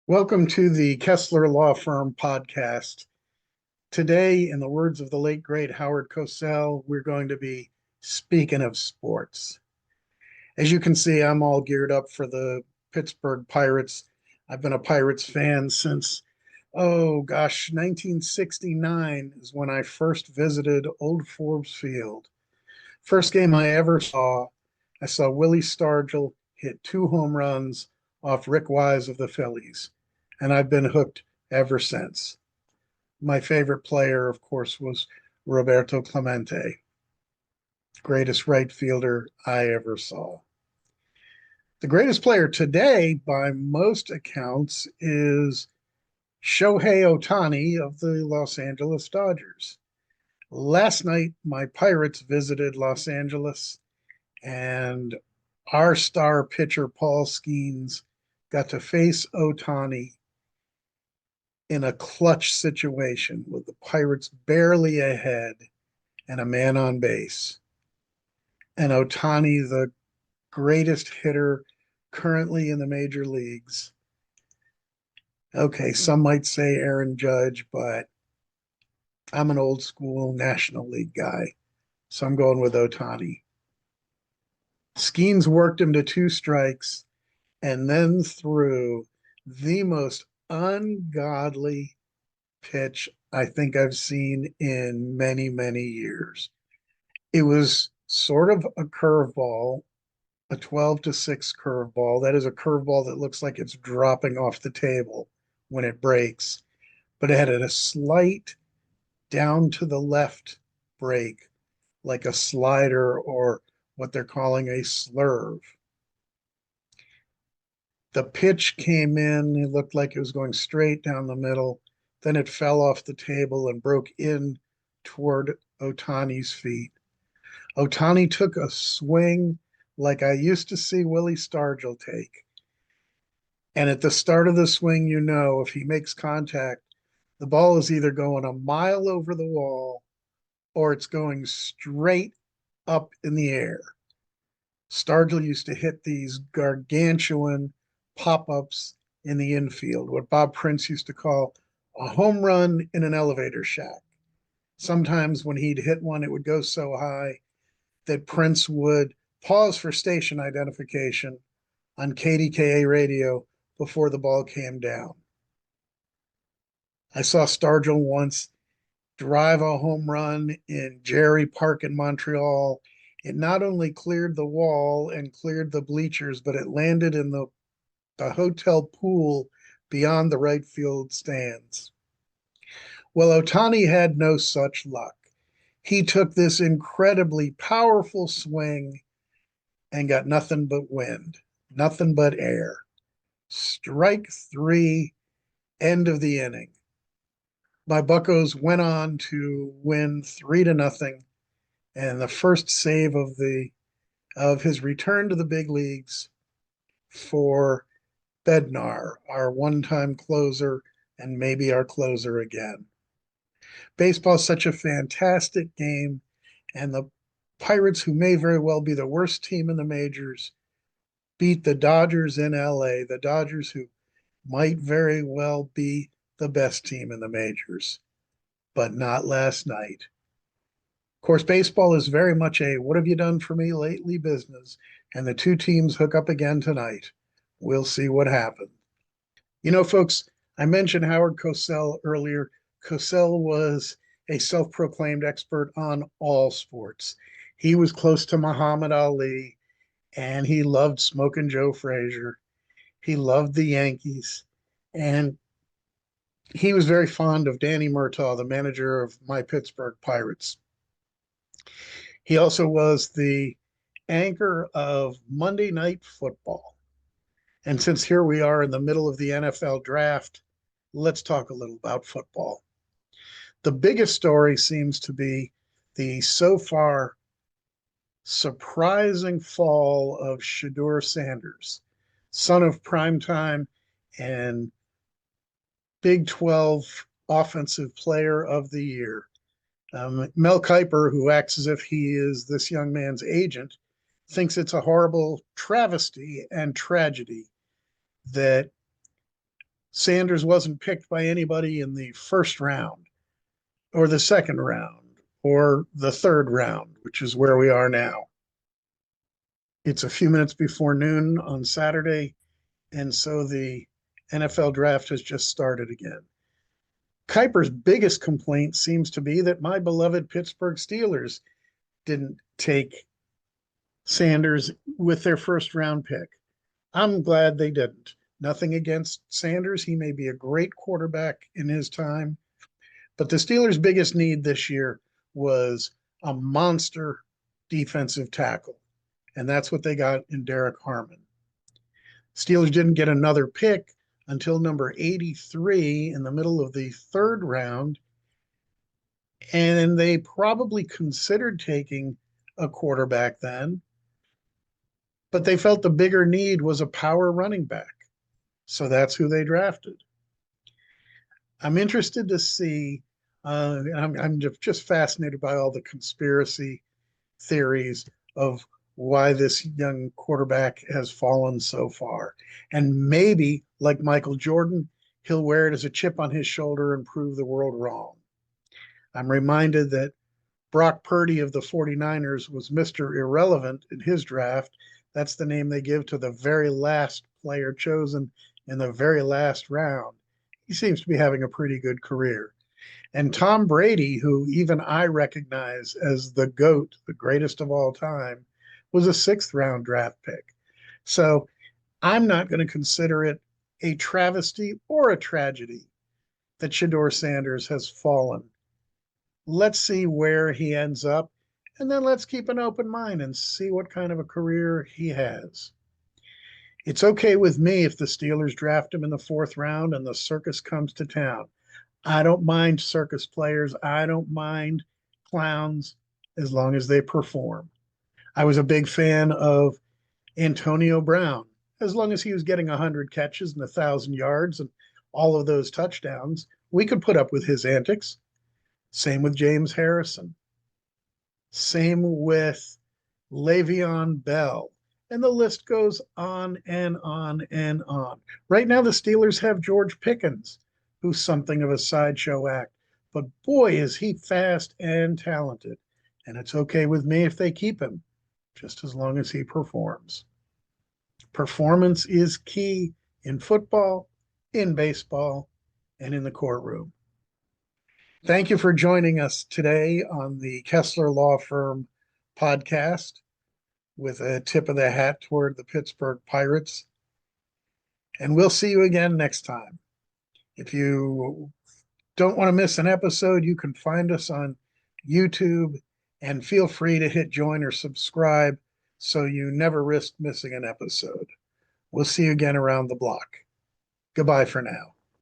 Welcome to the Kessler Law Firm podcast. Today, in the words of the late great Howard Cosell, we're going to be speaking of sports. As you can see, I'm all geared up for the Pittsburgh Pirates. I've been a Pirates fan since, 1969 is when I first visited Old Forbes Field. First game I saw Willie Stargell hit two home runs off Rick Wise of the Phillies, and I've been hooked ever since. My favorite player, of course, was Roberto Clemente, greatest right fielder I ever saw. The greatest player today, by most accounts, is Shohei Ohtani of the Los Angeles Dodgers. Last night, my Pirates visited Los Angeles, and our star pitcher, Paul Skeens, got to face Ohtani in a clutch situation with the Pirates barely ahead and a man on base. And Ohtani, the greatest hitter currently in the major leagues. Okay, some might say Aaron Judge, but I'm an old school National League guy, so I'm going with Ohtani. Skeens worked him to two strikes and then threw the most ungodly pitch I think I've seen in many, many years. It was sort of a curveball, a 12-6 curveball. That is a curveball that looks like it's dropping off the table when it breaks, but it had a slight down to the left break, like a slider or what they're calling a slurve. The pitch came in, it looked like it was going straight down the middle. Then it fell off the table and broke in toward Ohtani's feet. Ohtani took a swing like I used to see Willie Stargell take. And at the start of the swing, you know, if he makes contact, the ball is either going a mile over the wall or it's going straight up in the air. Stargell used to hit these gargantuan pop-ups in the infield, what Bob Prince used to call a home run in an elevator shack. Sometimes when he'd hit one, it would go so high that Prince would pause for station identification on KDKA radio before the ball came down. I saw Stargell once drive a home run in Jerry Park in Montreal. It not only cleared the wall and cleared the bleachers, but it landed in the hotel pool beyond the right field stands. Well, Ohtani had no such luck. He took this incredibly powerful swing and got nothing but wind, nothing but air. Strike three, end of the inning. My Buccos went on to win 3-0, and the first save of his return to the big leagues for Bednar, our one-time closer and maybe our closer again. Baseball is such a fantastic game, and the Pirates, who may very well be the worst team in the majors, beat the Dodgers in LA, the Dodgers who might very well be the best team in the majors, but not last night. Of course, baseball is very much a what have you done for me lately business, and the two teams hook up again tonight. We'll see what happens. You know, folks, I mentioned Howard Cosell earlier. Cosell was a self-proclaimed expert on all sports. He was close to Muhammad Ali, and he loved Smokin' Joe Frazier. He loved the Yankees, and he was very fond of Danny Murtaugh, the manager of my Pittsburgh Pirates. He also was the anchor of Monday Night Football. And since here we are in the middle of the NFL draft, let's talk a little about football. The biggest story seems to be the so far surprising fall of Shedeur Sanders, son of primetime and Big 12 Offensive Player of the Year. Mel Kiper, who acts as if he is this young man's agent, thinks it's a horrible travesty and tragedy that Sanders wasn't picked by anybody in the first round or the second round or the third round, which is where we are now. It's a few minutes before noon on Saturday, and so the NFL draft has just started again. Kuiper's biggest complaint seems to be that my beloved Pittsburgh Steelers didn't take Sanders with their first round pick. I'm glad they didn't. Nothing against Sanders. He may be a great quarterback in his time, but the Steelers' biggest need this year was a monster defensive tackle, and that's what they got in Derek Harmon. Steelers didn't get another pick until number 83 in the middle of the third round, and they probably considered taking a quarterback then, but they felt the bigger need was a power running back. So that's who they drafted. I'm interested to see, I'm just fascinated by all the conspiracy theories of why this young quarterback has fallen so far. And maybe, like Michael Jordan, he'll wear it as a chip on his shoulder and prove the world wrong. I'm reminded that Brock Purdy of the 49ers was Mr. Irrelevant in his draft. That's the name they give to the very last player chosen in the very last round. He seems to be having a pretty good career. And Tom Brady, who even I recognize as the GOAT, the greatest of all time, was a sixth round draft pick. So I'm not going to consider it a travesty or a tragedy that Shedeur Sanders has fallen. Let's see where he ends up, and then let's keep an open mind and see what kind of a career he has. It's okay with me if the Steelers draft him in the fourth round and the circus comes to town. I don't mind circus players. I don't mind clowns as long as they perform. I was a big fan of Antonio Brown as long as he was getting 100 catches and 1,000 yards and all of those touchdowns. We could put up with his antics. Same with James Harrison. Same with Le'Veon Bell. And the list goes on and on and on. Right now, the Steelers have George Pickens, who's something of a sideshow act. But boy, is he fast and talented. And it's okay with me if they keep him, just as long as he performs. Performance is key in football, in baseball, and in the courtroom. Thank you for joining us today on the Kessler Law Firm podcast with a tip of the hat toward the Pittsburgh Pirates. And we'll see you again next time. If you don't want to miss an episode, you can find us on YouTube and feel free to hit join or subscribe so you never risk missing an episode. We'll see you again around the block. Goodbye for now.